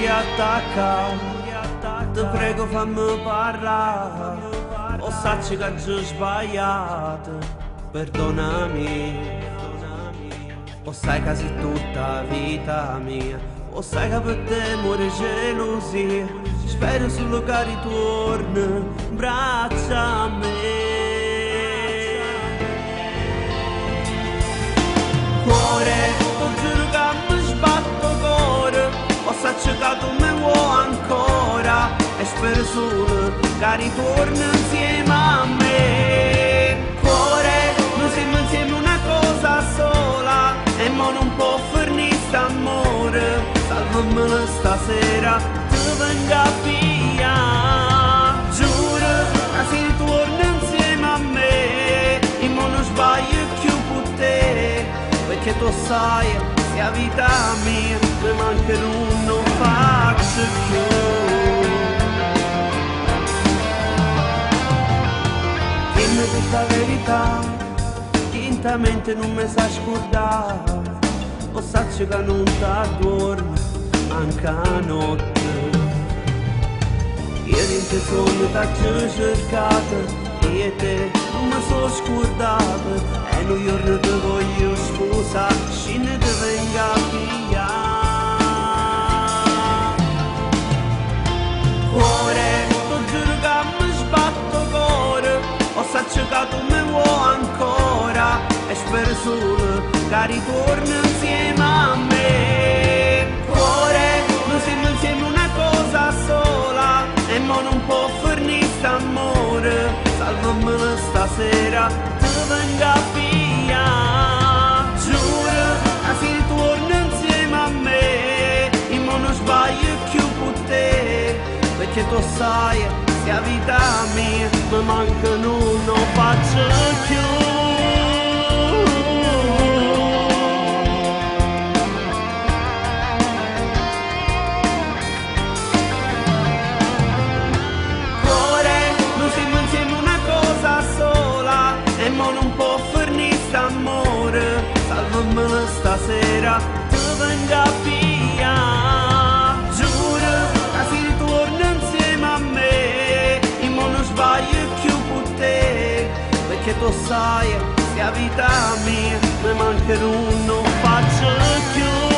riattacca, ti prego fammi parlare, o sacci che già sbagliato, perdonami. O sai che sei tutta vita mia, o sai che per te muore gelosia, spero solo che ritorni, braccia a me. Cuore, ti giuro che mi sbatto cuore, o sacci che tu mi vuoi ancora, e spero solo che ritorni insieme a me. Cuore, noi siamo insieme una cosa sola, e mo non può finire st'amore, salvamela stasera, ti venga via. Giuro che si ritorna insieme a me, e mo non sbaglio più per te, perché tu sai, se la vita mia, mi manca non faccio più. Dimmi tutta la verità, tintamente non mi sa scordare, o sacci che non t'addormi anche a notte. Io in te sogno che ci cercato, io e te non mi so scordata, e un giorno ti voglio sposare, scende ti venga a pigliare. Cuore, ti giuro che mi sbatto cuore, o sacci che tu mi vuoi ancora, e spero solo che ritorni insieme a me. Cuore, noi siamo insieme una cosa sola, e mo non può finire st'amore, salvamela stasera, ti venga via. Giuro che si ritorna insieme a me, e mo non sbaglio più per te, perché tu sai, se la vita mia mi manca non faccio più. E mo non può finire st'amore, salvamela stasera, ti venga via. Giuro che si ritorna insieme a me, e mo non sbaglio più per te, perché tu sai, se la vita mia mi manca non faccio più.